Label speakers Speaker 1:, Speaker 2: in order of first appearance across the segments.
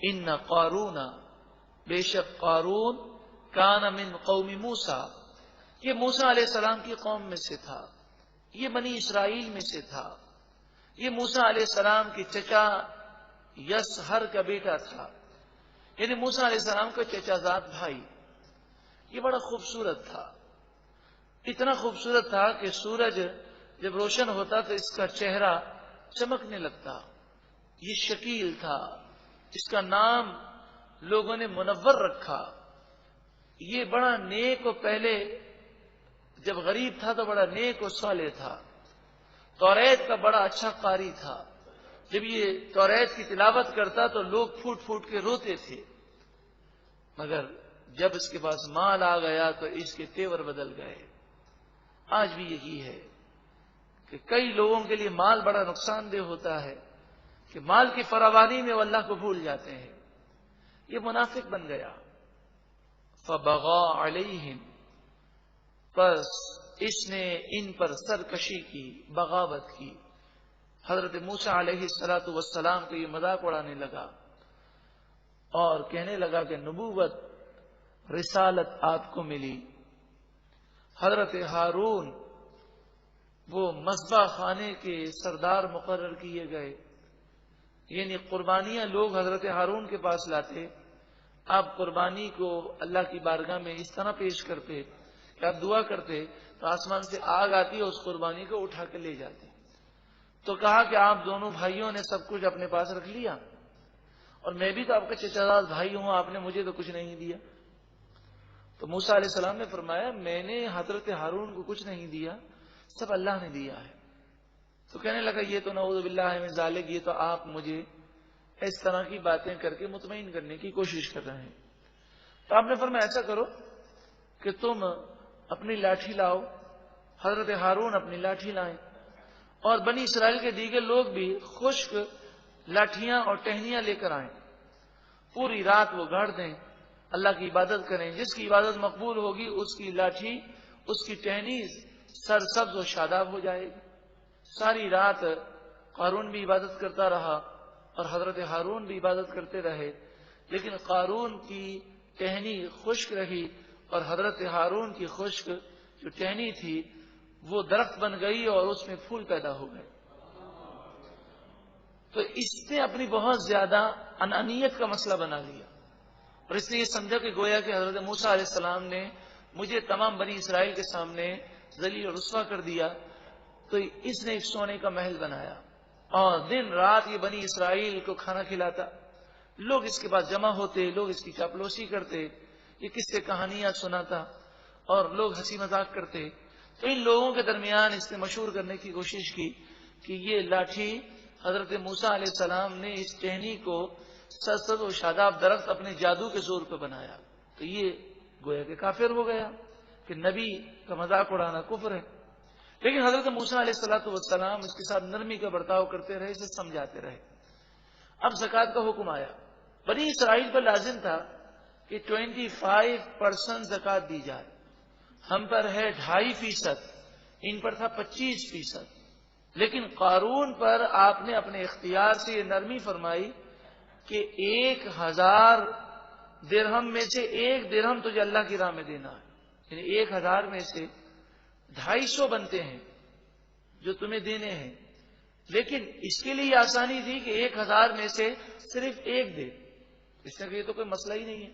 Speaker 1: ان قارون، بے شک قارون، کان من قوم موسیٰ، یہ موسیٰ علیہ السلام کی قوم میں سے تھا، یہ بنی اسرائیل میں سے تھا، یہ موسیٰ علیہ السلام کے چچا یسہر کا بیٹا تھا، یعنی موسیٰ علیہ السلام کا چچا زاد بھائی۔ یہ بڑا خوبصورت تھا، اتنا خوبصورت تھا کہ سورج جب روشن ہوتا تو اس کا چہرہ چمکنے لگتا۔ یہ شکیل تھا، اس کا نام لوگوں نے منور رکھا۔ یہ بڑا نیک و پہلے جب غریب تھا تو بڑا نیک و صالح تھا، توریت کا بڑا اچھا قاری تھا۔ جب یہ توریت کی تلاوت کرتا تو لوگ پھوٹ پھوٹ کے روتے تھے، مگر جب اس کے پاس مال آ گیا تو اس کے تیور بدل گئے۔ آج بھی یہی ہے کہ کئی لوگوں کے لیے مال بڑا نقصان دہ ہوتا ہے کہ مال کی فراوانی میں وہ اللہ کو بھول جاتے ہیں۔ یہ منافق بن گیا۔ فبغى علیہم، پس اس نے ان پر سرکشی کی، بغاوت کی۔ حضرت موسیٰ علیہ السلام کو یہ مذاق اڑانے لگا اور کہنے لگا کہ نبوت، رسالت آپ کو ملی۔ حضرت ہارون وہ مذبح خانے کے سردار مقرر کیے گئے، یعنی قربانیاں لوگ حضرت ہارون کے پاس لاتے۔ آپ قربانی کو اللہ کی بارگاہ میں اس طرح پیش کرتے کہ آپ دعا کرتے تو آسمان سے آگ آتی اور اس قربانی کو اٹھا کے لے جاتے۔ تو کہا کہ آپ دونوں بھائیوں نے سب کچھ اپنے پاس رکھ لیا اور میں بھی تو آپ کا چچا زاد بھائی ہوں، آپ نے مجھے تو کچھ نہیں دیا۔ تو موسیٰ علیہ السلام نے فرمایا میں نے حضرت ہارون کو کچھ نہیں دیا، سب اللہ نے دیا ہے۔ تو کہنے لگا یہ تو نعوذ باللہ من ذالک، یہ تو آپ مجھے اس طرح کی باتیں کر کے مطمئن کرنے کی کوشش کر رہے ہیں۔ تو آپ نے فرمایا ایسا کرو کہ تم اپنی لاٹھی لاؤ۔ حضرت ہارون اپنی لاٹھی لائیں اور بنی اسرائیل کے دیگر لوگ بھی خشک لاٹھیاں اور ٹہنیاں لے کر آئیں۔ پوری رات وہ گاڑ دیں، اللہ کی عبادت کریں، جس کی عبادت مقبول ہوگی اس کی لاٹھی، اس کی ٹہنی سرسبز و شاداب ہو جائے گی۔ ساری رات قارون بھی عبادت کرتا رہا اور حضرت ہارون بھی عبادت کرتے رہے، لیکن قارون کی ٹہنی خشک رہی اور حضرت ہارون کی خشک جو ٹہنی تھی وہ درخت بن گئی اور اس میں پھول پیدا ہو گئے۔ تو اس نے اپنی بہت زیادہ انانیت کا مسئلہ بنا لیا اور اس نے یہ سمجھا کہ گویا کہ حضرت موسیٰ علیہ السلام نے مجھے تمام بنی اسرائیل کے سامنے ذلیل اور رسوا کر دیا، تو اس نے ایک سونے کا محل بنایا اور دن رات یہ بنی اسرائیل کو کھانا کھلاتا۔ لوگ اس کے پاس جمع ہوتے، لوگ اس کی چاپلوسی کرتے، یہ قصے کہانیاں سناتا اور لوگ ہنسی مذاق کرتے۔ تو ان لوگوں کے درمیان اس نے مشہور کرنے کی کوشش کی کہ یہ لاٹھی حضرت موسیٰ علیہ السلام نے اس ٹہنی کو سرسبز و شاداب درخت اپنے جادو کے زور پہ بنایا۔ تو یہ گویا کہ کافر ہو گیا کہ نبی کا مذاق اڑانا کفر ہے۔ لیکن حضرت موسیٰ علیہ السلام اس کے ساتھ نرمی کا برتاؤ کرتے رہے، اسے سمجھاتے رہے۔ اب زکوٰۃ کا حکم آیا۔ بنی اسرائیل پر لازم تھا کہ 25% زکوٰۃ دی جائے۔ ہم پر ہے 2.5%، ان پر تھا 25%۔ لیکن قارون پر آپ نے اپنے اختیار سے یہ نرمی فرمائی کہ 1000 درہم میں سے 1 درہم تجھے اللہ کی راہ میں دینا ہے، یعنی 1000 میں سے 250 بنتے ہیں جو تمہیں دینے ہیں۔ لیکن اس کے لیے آسانی تھی کہ 1000 میں سے صرف 1 دے، اس میں یہ تو کوئی مسئلہ ہی نہیں ہے۔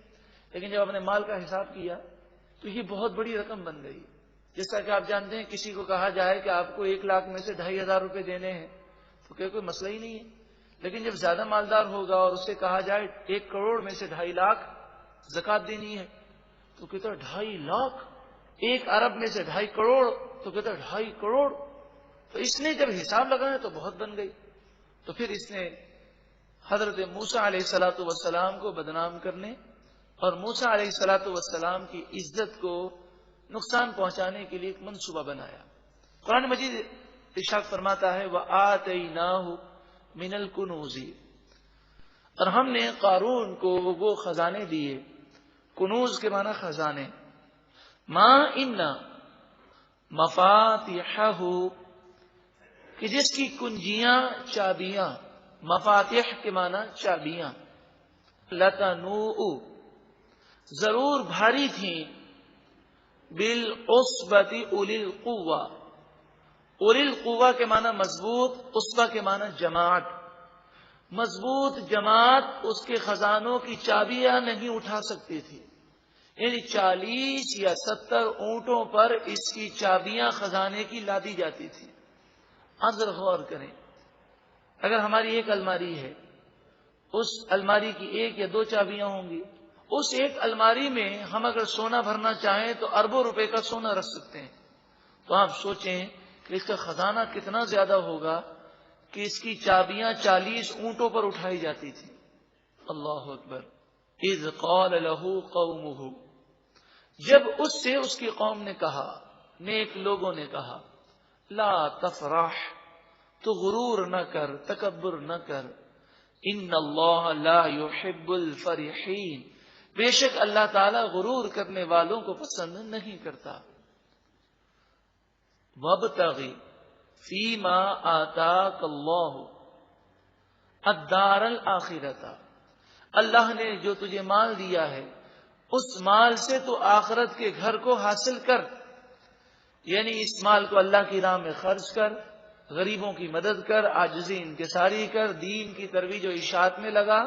Speaker 1: لیکن جب اپنے مال کا حساب کیا تو یہ بہت بڑی رقم بن گئی۔ جیسا کہ آپ جانتے ہیں کسی کو کہا جائے کہ آپ کو 1 لاکھ میں سے 2500 روپے دینے ہیں تو کہ کوئی مسئلہ ہی نہیں ہے۔ لیکن جب زیادہ مالدار ہوگا اور اسے کہا جائے 1 کروڑ میں سے 2.5 لاکھ زکوٰۃ دینی ہے تو کہتا 2.5 لاکھ، 1 ارب میں سے 2.5 کروڑ تو کہتا 2.5 کروڑ۔ تو اس نے جب حساب لگایا تو بہت بن گئی۔ تو پھر اس نے حضرت موسیٰ علیہ السلام کو بدنام کرنے اور موسیٰ علیہ السلام کی عزت کو نقصان پہنچانے کے لیے ایک منصوبہ بنایا۔ قرآن مجید ارشاد فرماتا ہے وَآتَيْنَاهُ مِنَ الْكُنُوزِ، اور ہم نے قارون کو وہ خزانے دیے، کنوز کے معنی خزانے، ما ان مفاتیحہ، کہ جس کی کنجیاں چابیاں، مفاتیح کے معنی چابیاں، لتنوء ضرور بھاری تھیں بالعصبۃ اولی القوہ. اولی القوہ کے معنی مضبوط، عصبہ کے معنی جماعت. مضبوط جماعت اس کے خزانوں کی چابیاں نہیں اٹھا سکتی تھی، یعنی 40 یا 70 اونٹوں پر اس کی چابیاں خزانے کی لادی جاتی تھی. آپ ذرا غور کریں، اگر ہماری ایک الماری ہے، اس الماری کی 1 یا 2 چابیاں ہوں گی. اس ایک الماری میں ہم اگر سونا بھرنا چاہیں تو اربوں روپے کا سونا رکھ سکتے ہیں. تو آپ سوچیں کہ اس کا خزانہ کتنا زیادہ ہوگا کہ اس کی چابیاں 40 اونٹوں پر اٹھائی جاتی تھی. اللہ اکبر. اذ قال له قومه، جب اس سے اس کی قوم نے کہا، نیک لوگوں نے کہا، لا تفرح، تو غرور نہ کر، تکبر نہ کر. ان اللہ لا يحب الفرحین، بے شک اللہ تعالی غرور کرنے والوں کو پسند نہیں کرتا. وابتغ فیما آتاک اللہ الدار الآخرۃ، اللہ نے جو تجھے مال دیا ہے اس مال سے تو آخرت کے گھر کو حاصل کر. یعنی اس مال کو اللہ کی راہ میں خرچ کر، غریبوں کی مدد کر، عاجزی انکساری کر، دین کی ترویج و اشاعت میں لگا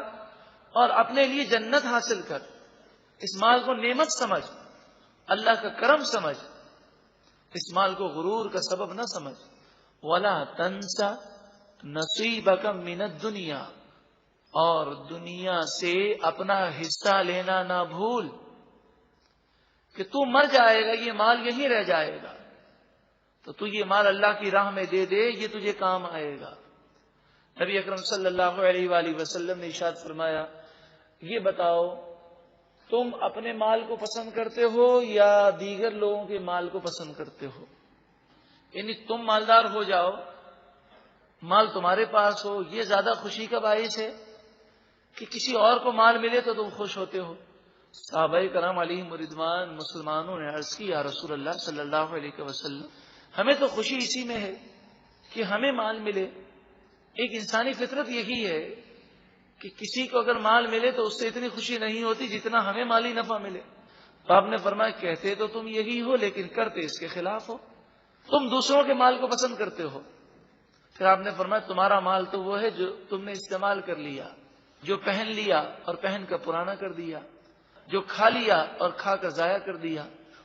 Speaker 1: اور اپنے لیے جنت حاصل کر. اس مال کو نعمت سمجھ، اللہ کا کرم سمجھ، اس مال کو غرور کا سبب نہ سمجھ. وَلَا تَنْسَ نَصِيبَكَ مِنَ الدُّنْيَا، اور دنیا سے اپنا حصہ لینا نہ بھول، کہ تو مر جائے گا، یہ مال یہیں رہ جائے گا، تو تو یہ مال اللہ کی راہ میں دے دے، یہ تجھے کام آئے گا. نبی اکرم صلی اللہ علیہ وآلہ وسلم نے ارشاد فرمایا، یہ بتاؤ تم اپنے مال کو پسند کرتے ہو یا دیگر لوگوں کے مال کو پسند کرتے ہو؟ یعنی تم مالدار ہو جاؤ، مال تمہارے پاس ہو، یہ زیادہ خوشی کا باعث ہے کہ کسی اور کو مال ملے تو تم خوش ہوتے ہو؟ صحابہ کرام علیہم رضوان مسلمانوں نے عرض کی، یا رسول اللہ صلی اللہ علیہ وسلم، ہمیں تو خوشی اسی میں ہے کہ ہمیں مال ملے. ایک انسانی فطرت یہی ہے کہ کسی کو اگر مال ملے تو اس سے اتنی خوشی نہیں ہوتی جتنا ہمیں مالی نفع ملے. تو آپ نے فرمایا، کہتے تو تم یہی ہو لیکن کرتے اس کے خلاف ہو، تم دوسروں کے مال کو پسند کرتے ہو. پھر آپ نے فرمایا، تمہارا مال تو وہ ہے جو تم نے استعمال کر لیا، جو پہن لیا اور پہن کر پرانا کر دیا، جو کھا لیا اور کھا کر ضائع کر دیا.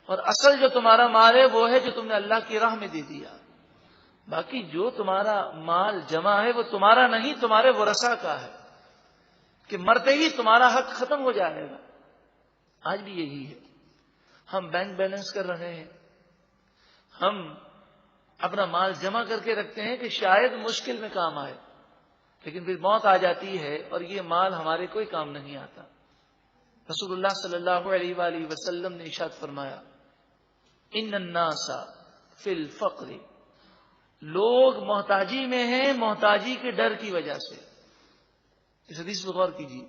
Speaker 1: اور اصل جو تمہارا مال ہے وہ ہے جو تم نے اللہ کی راہ میں دے دیا. باقی جو تمہارا مال جمع ہے وہ تمہارا نہیں، تمہارے ورثاء کا ہے، کہ مرتے ہی تمہارا حق ختم ہو جائے گا. آج بھی یہی ہے، ہم بینک بیلنس کر رہے ہیں، ہم اپنا مال جمع کر کے رکھتے ہیں کہ شاید مشکل میں کام آئے، لیکن پھر موت آ جاتی ہے اور یہ مال ہمارے کوئی کام نہیں آتا. رسول اللہ صلی اللہ علیہ وآلہ وسلم نے ارشاد فرمایا، ان الناس فی الفقر، لوگ محتاجی میں ہیں محتاجی کے ڈر کی وجہ سے. اس حدیث پر غور کیجیے،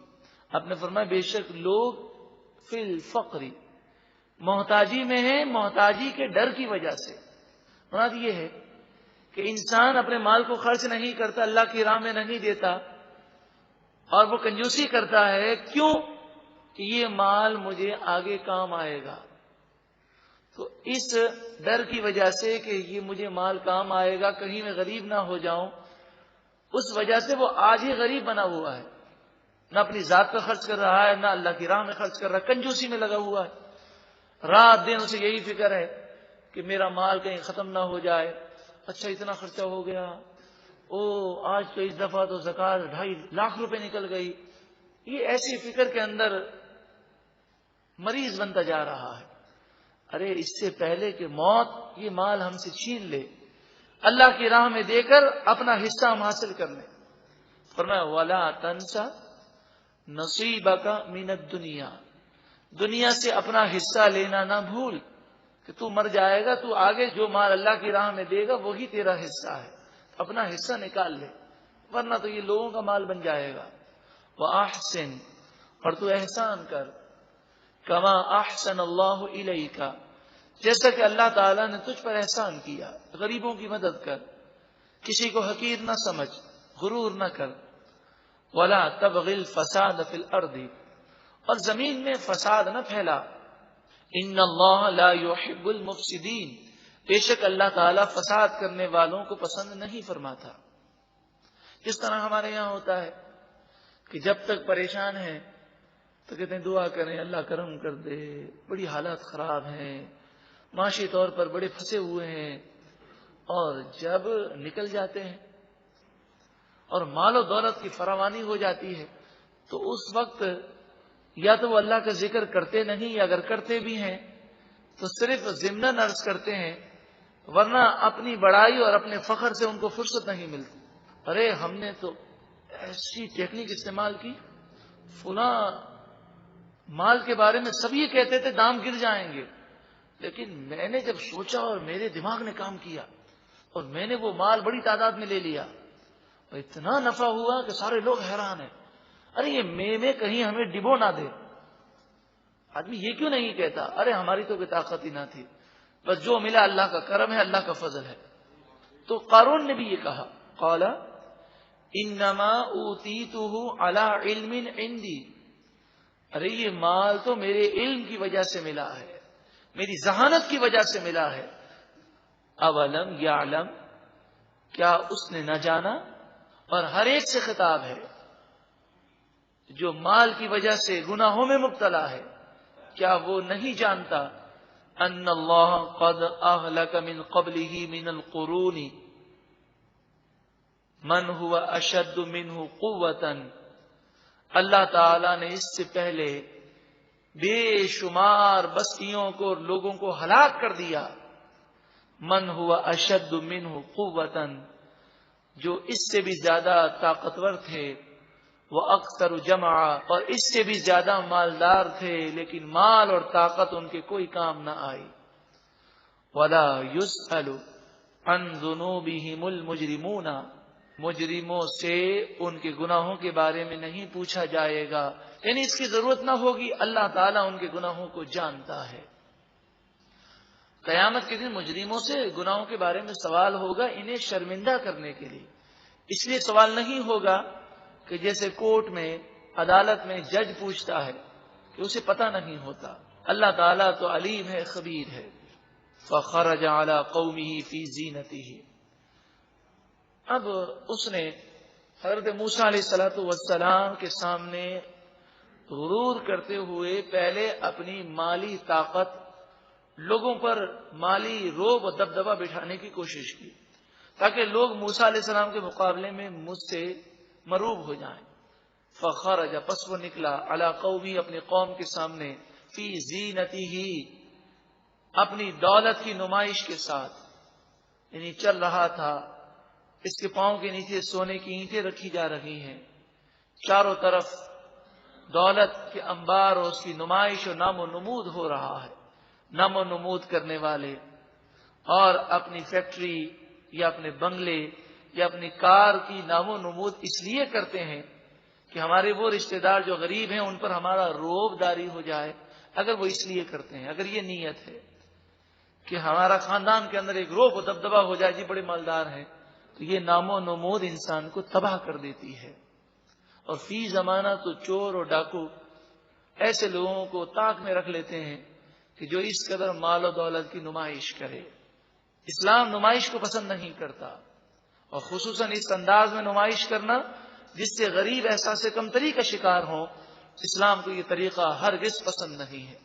Speaker 1: آپ نے فرمایا بے شک لوگ فی الفقر، محتاجی میں ہیں محتاجی کے ڈر کی وجہ سے. مراد یہ ہے کہ انسان اپنے مال کو خرچ نہیں کرتا، اللہ کی راہ میں نہیں دیتا، اور وہ کنجوسی کرتا ہے. کیوں؟ کہ یہ مال مجھے آگے کام آئے گا. تو اس ڈر کی وجہ سے کہ یہ مجھے مال کام آئے گا، کہیں میں غریب نہ ہو جاؤں، اس وجہ سے وہ آج ہی غریب بنا ہوا ہے، نہ اپنی ذات پر خرچ کر رہا ہے، نہ اللہ کی راہ میں خرچ کر رہا ہے، کنجوسی میں لگا ہوا ہے. رات دن اسے یہی فکر ہے کہ میرا مال کہیں ختم نہ ہو جائے. اچھا اتنا خرچہ ہو گیا، آج تو اس دفعہ تو زکوٰۃ 2.5 لاکھ روپے نکل گئی. یہ ایسی فکر کے اندر مریض بنتا جا رہا ہے. ارے اس سے پہلے کہ موت یہ مال ہم سے چھین لے، اللہ کی راہ میں دے کر اپنا حصہ ہم حاصل کر لیں. فرمایا وَلَا تَنْسَ نَصِيبَكَ مِنَ الدُّنْيَا، دنیا سے اپنا حصہ لینا نہ بھول، کہ تو مر جائے گا، تو آگے جو مال اللہ کی راہ میں دے گا وہی تیرا حصہ ہے، اپنا حصہ نکال لے، ورنہ تو یہ لوگوں کا مال بن جائے گا. وَأَحْسِنْ، اور تو احسان کر، کما احسن اللہ الیک، جیسا کہ اللہ تعالیٰ نے تجھ پر احسان کیا. غریبوں کی مدد کر، کسی کو حقیر نہ سمجھ، غرور نہ کر. ولا تبغ الفساد فی الارض، اور زمین میں فساد نہ پھیلا. ان اللہ لا يحب المفسدین، بے شک اللہ تعالیٰ فساد کرنے والوں کو پسند نہیں فرماتا. کس طرح ہمارے یہاں ہوتا ہے کہ جب تک پریشان ہیں تو کہتے ہیں دعا کریں اللہ کرم کر دے، بڑی حالات خراب ہیں، معاشی طور پر بڑے پھنسے ہوئے ہیں. اور جب نکل جاتے ہیں اور مال و دولت کی فراوانی ہو جاتی ہے تو اس وقت یا تو وہ اللہ کا ذکر کرتے نہیں، یا اگر کرتے بھی ہیں تو صرف ضمناً عرض کرتے ہیں، ورنہ اپنی بڑائی اور اپنے فخر سے ان کو فرصت نہیں ملتی. ارے ہم نے تو ایسی ٹیکنیک استعمال کی، فلاں مال کے بارے میں سب یہ کہتے تھے دام گر جائیں گے، لیکن میں نے جب سوچا اور میرے دماغ نے کام کیا اور میں نے وہ مال بڑی تعداد میں لے لیا اور اتنا نفع ہوا کہ سارے لوگ حیران ہیں. ارے یہ میں کہیں ہمیں ڈبو نہ دے. آدمی یہ کیوں نہیں کہتا ارے ہماری تو کوئی طاقت ہی نہ تھی، بس جو ملا اللہ کا کرم ہے، اللہ کا فضل ہے. تو قارون نے بھی یہ کہا، قال انما اوتیتہ علی علم عندی، ارے یہ مال تو میرے علم کی وجہ سے ملا ہے، میری ذہانت کی وجہ سے ملا ہے. اولم یعلم، کیا اس نے نہ جانا؟ اور ہر ایک سے خطاب ہے جو مال کی وجہ سے گناہوں میں مبتلا ہے، کیا وہ نہیں جانتا ان اللہ قد اہلک من قبلہ من القرون من هو اشد منہ قوتا، اللہ تعالی نے اس سے پہلے بے شمار بستیوں کو اور لوگوں کو ہلاک کر دیا. من ہوا اشد منہ قوتا، جو اس سے بھی زیادہ طاقتور تھے، وہ اکثر جمع، اور اس سے بھی زیادہ مالدار تھے لیکن مال اور طاقت ان کے کوئی کام نہ آئی. ولا يسأل عن ذنوبهم المجرمون، مجرموں سے ان کے گناہوں کے بارے میں نہیں پوچھا جائے گا، یعنی اس کی ضرورت نہ ہوگی، اللہ تعالیٰ ان کے گناہوں کو جانتا ہے. قیامت کے دن مجرموں سے گناہوں کے بارے میں سوال ہوگا انہیں شرمندہ کرنے کے لیے. اس لیے سوال نہیں ہوگا کہ جیسے کورٹ میں، عدالت میں جج پوچھتا ہے کہ اسے پتہ نہیں ہوتا. اللہ تعالیٰ تو علیم ہے، خبیر ہے. فخرج علی قومہ فی زینتہ، اب اس نے حضرت موسیٰ علیہ السلام کے سامنے غرور کرتے ہوئے پہلے اپنی مالی طاقت، لوگوں پر مالی روب و دبدبہ بٹھانے کی کوشش کی تاکہ لوگ موسیٰ علیہ السلام کے مقابلے میں مجھ سے مروب ہو جائیں. فخرج، پس وہ نکلا، علی قومی، اپنے قوم کے سامنے، فی زینتہ، اپنی دولت کی نمائش کے ساتھ، یعنی چل رہا تھا. اس کے پاؤں کے نیچے سونے کی اینٹیں رکھی جا رہی ہیں، چاروں طرف دولت کے انبار اور اس کی نمائش اور نام و نمود ہو رہا ہے. نام و نمود کرنے والے اور اپنی فیکٹری یا اپنے بنگلے یا اپنی کار کی نام و نمود اس لیے کرتے ہیں کہ ہمارے وہ رشتہ دار جو غریب ہیں ان پر ہمارا روب داری ہو جائے. اگر وہ اس لیے کرتے ہیں، اگر یہ نیت ہے کہ ہمارا خاندان کے اندر ایک روب و دبدبہ ہو جائے، جی بڑے مالدار ہیں، تو یہ نام و نمود انسان کو تباہ کر دیتی ہے. اور فی زمانہ تو چور اور ڈاکو ایسے لوگوں کو طاق میں رکھ لیتے ہیں کہ جو اس قدر مال و دولت کی نمائش کرے. اسلام نمائش کو پسند نہیں کرتا، اور خصوصاً اس انداز میں نمائش کرنا جس سے غریب احساس کمتری کا شکار ہو، اسلام کو یہ طریقہ ہرگز پسند نہیں ہے.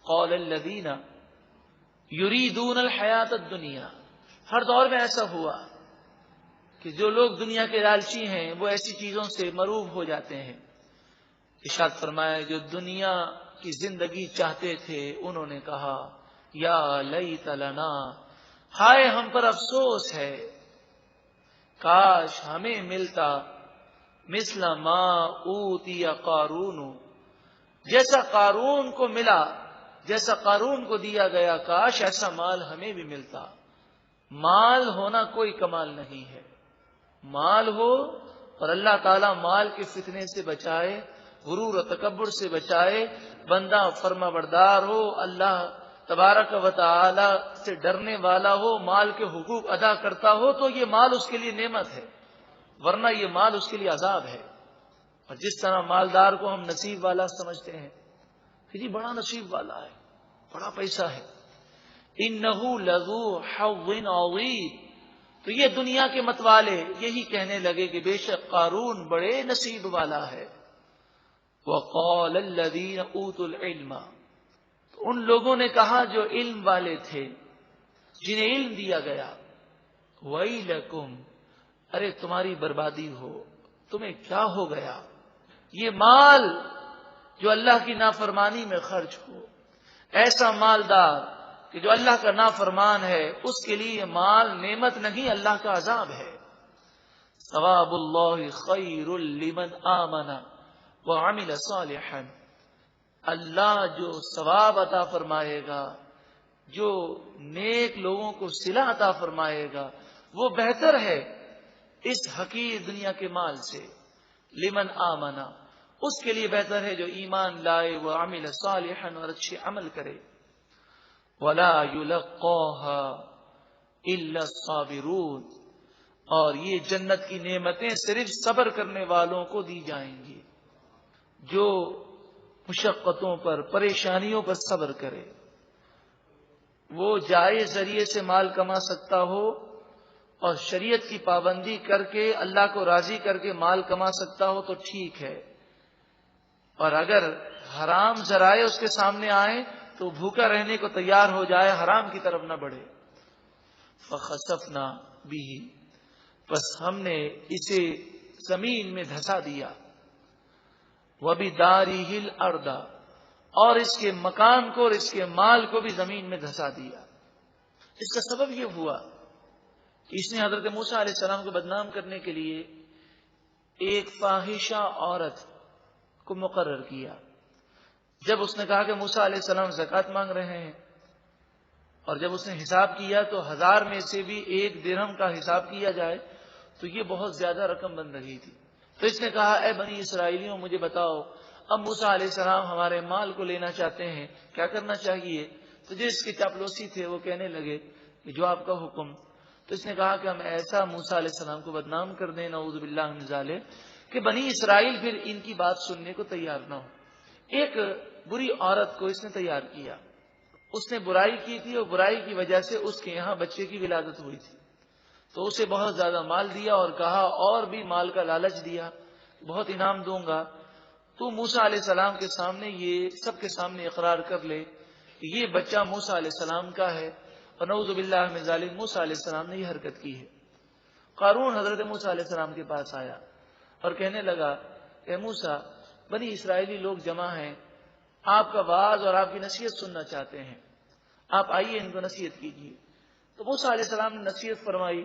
Speaker 1: قول الذین یریدون الحیات الدنیا، ہر دور میں ایسا ہوا کہ جو لوگ دنیا کے لالچی ہیں وہ ایسی چیزوں سے مروب ہو جاتے ہیں. ارشاد فرمایا جو دنیا کی زندگی چاہتے تھے انہوں نے کہا یا لیت لنا، ہائے ہم پر افسوس ہے، کاش ہمیں ملتا مثل ما اوتی قارون، جیسا قارون کو ملا، جیسا قارون کو دیا گیا، کاش ایسا مال ہمیں بھی ملتا. مال ہونا کوئی کمال نہیں ہے، مال ہو اور اللہ تعالیٰ مال کے فتنے سے بچائے، غرور و تکبر سے بچائے، بندہ فرما بردار ہو، اللہ تبارک و تعالی سے ڈرنے والا ہو، مال کے حقوق ادا کرتا ہو، تو یہ مال اس کے لیے نعمت ہے، ورنہ یہ مال اس کے لیے عذاب ہے. اور جس طرح مالدار کو ہم نصیب والا سمجھتے ہیں کہ جی بڑا نصیب والا ہے، بڑا پیسہ ہے، انہو لذو حظ عظیم، تو یہ دنیا کے متوالے یہی کہنے لگے کہ بے شک قارون بڑے نصیب والا ہے۔ وقال الذین اوتوا العلم، تو ان لوگوں نے کہا جو علم والے تھے، جنہیں علم دیا گیا، ویلکم، ارے تمہاری بربادی ہو، تمہیں کیا ہو گیا، یہ مال جو اللہ کی نافرمانی میں خرچ ہو، ایسا مالدار کہ جو اللہ کا نافرمان ہے، اس کے لیے مال نعمت نہیں، اللہ کا عذاب ہے۔ ثواب اللہ خیر لمن آمن وعمل صالحا، اللہ جو ثواب عطا فرمائے گا، جو نیک لوگوں کو صلہ عطا فرمائے گا، وہ بہتر ہے اس حقیر دنیا کے مال سے۔ لمن آمنا، اس کے لیے بہتر ہے جو ایمان لائے، وہ عمل صالحا، اور اچھے عمل کرے۔ ولا يلقاها الا الصابرون، اور یہ جنت کی نعمتیں صرف صبر کرنے والوں کو دی جائیں گی، جو مشقتوں پر، پریشانیوں پر صبر کرے۔ وہ جائز ذریعے سے مال کما سکتا ہو اور شریعت کی پابندی کر کے اللہ کو راضی کر کے مال کما سکتا ہو تو ٹھیک ہے، اور اگر حرام ذرائع اس کے سامنے آئیں تو بھوکا رہنے کو تیار ہو جائے، حرام کی طرف نہ بڑھے۔ فخسفنا به، بس ہم نے اسے زمین میں دھسا دیا، وبدارہ الارض، اور اس کے مکان کو اور اس کے مال کو بھی زمین میں دھسا دیا۔ اس کا سبب یہ ہوا کہ اس نے حضرت موسیٰ علیہ السلام کو بدنام کرنے کے لیے ایک فاحشہ عورت کو مقرر کیا۔ جب اس نے کہا کہ موسیٰ علیہ السلام زکوٰۃ مانگ رہے ہیں، اور جب اس نے حساب کیا تو 1000 میں سے بھی 1 درہم کا حساب کیا جائے تو یہ بہت زیادہ رقم بن رہی تھی۔ تو اس نے کہا اے بنی اسرائیلیوں، مجھے بتاؤ، اب موسیٰ علیہ السلام ہمارے مال کو لینا چاہتے ہیں، کیا کرنا چاہیے؟ تو جس کی چاپلوسی تھے وہ کہنے لگے کہ جو آپ کا حکم۔ تو اس نے کہا کہ ہم ایسا موسیٰ علیہ السلام کو بدنام کر دیں، نعوذ باللہ من ذالک، کہ بنی اسرائیل پھر ان کی بات سننے کو تیار نہ ہو۔ ایک بری عورت کو اس نے تیار کیا، اس نے برائی کی تھی، اور برائی کی وجہ سے اس کے یہاں بچے کی ولادت ہوئی تھی، تو اسے بہت زیادہ مال دیا اور کہا، اور بھی مال کا لالچ دیا، بہت انعام دوں گا، تو موسیٰ علیہ السلام کے سامنے، یہ سب کے سامنے اقرار کر لے کہ یہ بچہ موسیٰ علیہ السلام کا ہے، اور نعوذ باللہ من ذالک موسیٰ علیہ السلام نے یہ حرکت کی ہے۔ قارون حضرت موسیٰ علیہ السلام کے پاس آیا اور کہنے لگا کہ موسیٰ، بنی اسرائیلی لوگ جمع ہیں، آپ کا وعظ اور آپ کی نصیحت سننا چاہتے ہیں، آپ آئیے ان کو نصیحت کیجیے۔ تو موسیٰ علیہ السلام نے نصیحت فرمائی۔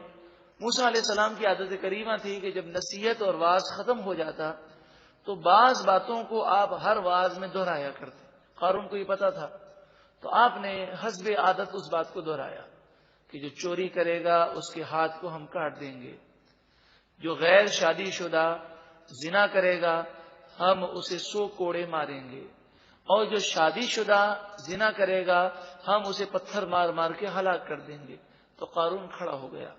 Speaker 1: موسیٰ علیہ السلام کی عادت کریمہ تھی کہ جب نصیحت اور وعظ ختم ہو جاتا تو بعض باتوں کو آپ ہر وعظ میں دہرایا کرتے۔ قارون کو یہ پتا تھا، تو آپ نے حسب عادت اس بات کو دہرایا کہ جو چوری کرے گا اس کے ہاتھ کو ہم کاٹ دیں گے، جو غیر شادی شدہ زنا کرے گا ہم اسے 100 کوڑے ماریں گے، اور جو شادی شدہ زنا کرے گا ہم اسے پتھر مار مار کے ہلاک کر دیں گے۔ تو قارون کھڑا ہو گیا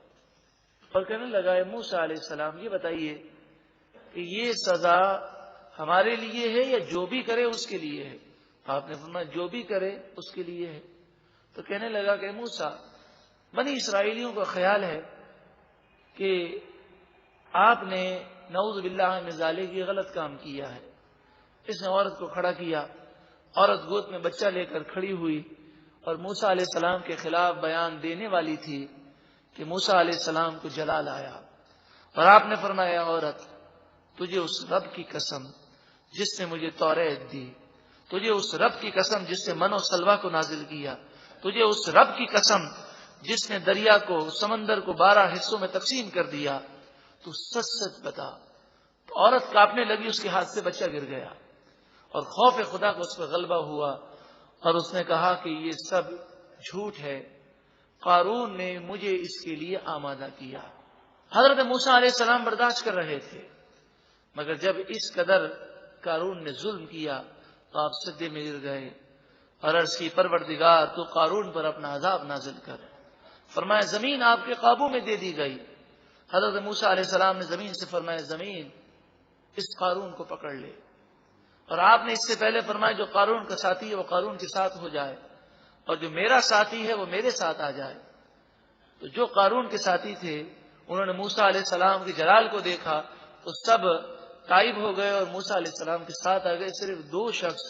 Speaker 1: اور کہنے لگا، اے موسیٰ علیہ السلام، یہ بتائیے کہ یہ سزا ہمارے لیے ہے یا جو بھی کرے اس کے لیے ہے؟ آپ نے فرمایا جو بھی کرے اس کے لیے ہے۔ تو کہنے لگا کہ موسیٰ، بنی اسرائیلیوں کا خیال ہے کہ آپ نے نعوذ باللہ من ذالک یہ غلط کام کیا ہے۔ اس نے عورت کو کھڑا کیا، عورت گود میں بچہ لے کر کھڑی ہوئی اور موسیٰ علیہ السلام کے خلاف بیان دینے والی تھی کہ موسیٰ علیہ السلام کو جلال آیا، اور آپ نے فرمایا، عورت، تجھے اس رب کی قسم جس نے مجھے توریت دی، تجھے اس رب کی قسم جس نے من و سلوہ کو نازل کیا، تجھے اس رب کی قسم جس نے دریا کو، سمندر کو 12 حصوں میں تقسیم کر دیا، تو سچ سچ بتا۔ تو عورت کانپنے لگی، اس کے ہاتھ سے بچہ گر گیا، اور خوف خدا کو اس پر غلبہ ہوا، اور اس نے کہا کہ یہ سب جھوٹ ہے، قارون نے مجھے اس کے لیے آمادہ کیا۔ حضرت موسیٰ علیہ السلام برداشت کر رہے تھے، مگر جب اس قدر قارون نے ظلم کیا تو آپ سجدے میں گر گئے اور عرض کی، پروردگار تو قارون پر اپنا عذاب نازل کر۔ فرمایا زمین آپ کے قابو میں دے دی گئی۔ حضرت موسیٰ علیہ السلام نے زمین سے فرمایا، زمین اس قارون کو پکڑ لے. اور آپ نے اس سے پہلے فرمایا جو قارون کا ساتھی ہے وہ قارون کے ساتھ ہو جائے اور جو میرا ساتھی ہے وہ میرے ساتھ آ جائے. تو جو قارون کے ساتھی تھے انہوں نے موسیٰ علیہ السلام کے جلال کو دیکھا تو سب غائب ہو گئے اور موسیٰ علیہ السلام کے ساتھ آ گئے. صرف 2 شخص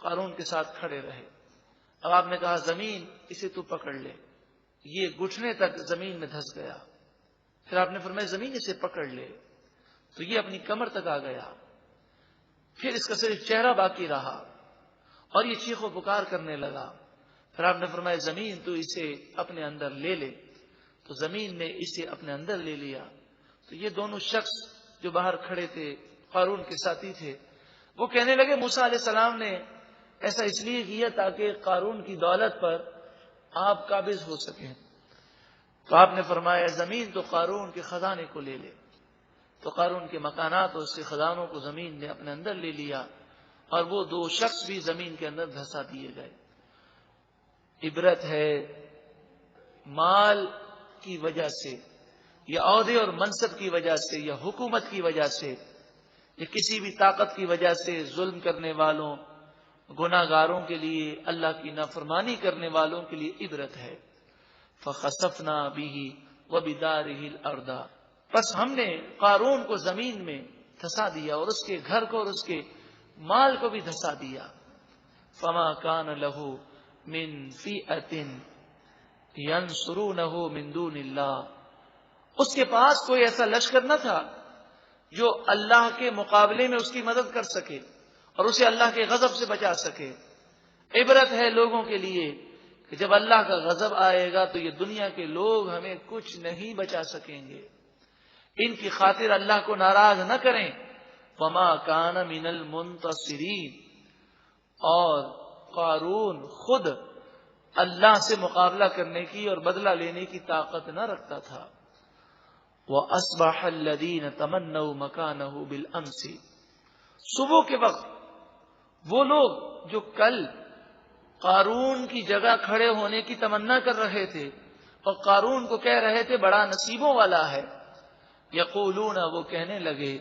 Speaker 1: قارون کے ساتھ کھڑے رہے. اب آپ نے کہا زمین اسے تو پکڑ لے. یہ گھٹنے تک زمین میں دھس گیا. پھر آپ نے فرمایا زمین اسے پکڑ لے تو یہ اپنی کمر تک آ گیا. پھر اس کا صرف چہرہ باقی رہا اور یہ چیخ و پکار کرنے لگا. پھر آپ نے فرمایا زمین تو اسے اپنے اندر لے لے. تو زمین نے اسے اپنے اندر لے لیا. تو یہ دونوں شخص جو باہر کھڑے تھے قارون کے ساتھی تھے وہ کہنے لگے موسیٰ علیہ السلام نے ایسا اس لیے کیا تاکہ قارون کی دولت پر آپ قابض ہو سکیں. تو آپ نے فرمایا زمین تو قارون کے خزانے کو لے لے. تو قارون کے مکانات اور اس کے خزانوں کو زمین نے اپنے اندر لے لیا اور وہ 2 شخص بھی زمین کے اندر دھسا دیے گئے. عبرت ہے مال کی وجہ سے یا عہدے اور منصب کی وجہ سے یا حکومت کی وجہ سے یا کسی بھی طاقت کی وجہ سے ظلم کرنے والوں گناہگاروں کے لیے اللہ کی نافرمانی کرنے والوں کے لیے عبرت ہے. فخسفنا به وبداره الارض پس ہم نے قارون کو زمین میں دھسا دیا اور اس کے گھر کو اور اس کے مال کو بھی دھسا دیا. فما كان له من فئة ينصرونه من دون اللہ اس کے پاس کوئی ایسا لشکر نہ تھا جو اللہ کے مقابلے میں اس کی مدد کر سکے اور اسے اللہ کے غضب سے بچا سکے. عبرت ہے لوگوں کے لیے کہ جب اللہ کا غضب آئے گا تو یہ دنیا کے لوگ ہمیں کچھ نہیں بچا سکیں گے. ان کی خاطر اللہ کو ناراض نہ کریں. وما کان من المنتصرین اور قارون خود اللہ سے مقابلہ کرنے کی اور بدلہ لینے کی طاقت نہ رکھتا تھا. وَأَصْبَحَ الَّذِينَ تَمَنَّوْا مَكَانَهُ بِالْأَمْسِ صبح کے وقت وہ لوگ جو کل قارون کی جگہ کھڑے ہونے کی تمنا کر رہے تھے اور قارون کو کہہ رہے تھے بڑا نصیبوں والا ہے یقولون وہ کہنے لگے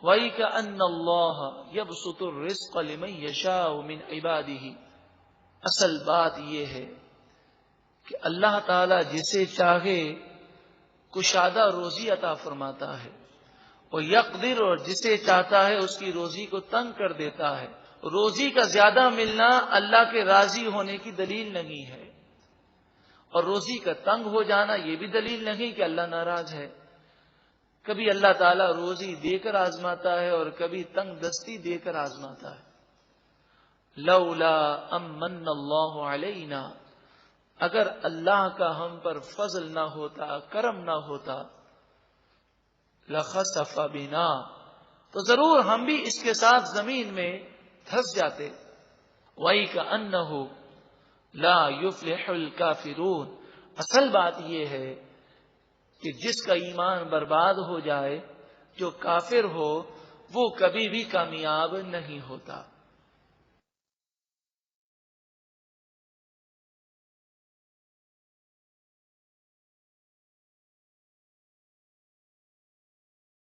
Speaker 1: وَيْكَأَنَّ اللَّهَ يَبْسُطُ الرِّزْقَ لِمَن يَشَاءُ مِنْ عِبَادِهِ اصل بات یہ ہے کہ اللہ تعالی جسے چاہے کشادہ روزی عطا فرماتا ہے اور یقدر اور جسے چاہتا ہے اس کی روزی کو تنگ کر دیتا ہے. روزی کا زیادہ ملنا اللہ کے راضی ہونے کی دلیل نہیں ہے اور روزی کا تنگ ہو جانا یہ بھی دلیل نہیں کہ اللہ ناراض ہے. کبھی اللہ تعالیٰ روزی دے کر آزماتا ہے اور کبھی تنگ دستی دے کر آزماتا ہے. لولا امن اللہ علینا اگر اللہ کا ہم پر فضل نہ ہوتا کرم نہ ہوتا لخسف بنا تو ضرور ہم بھی اس کے ساتھ زمین میں دھس جاتے. وَيْكَأَنَّهُ لَا يُفْلِحُ الْكَافِرُونَ اصل بات یہ ہے کہ جس کا ایمان برباد ہو جائے جو کافر ہو وہ کبھی بھی کامیاب نہیں ہوتا.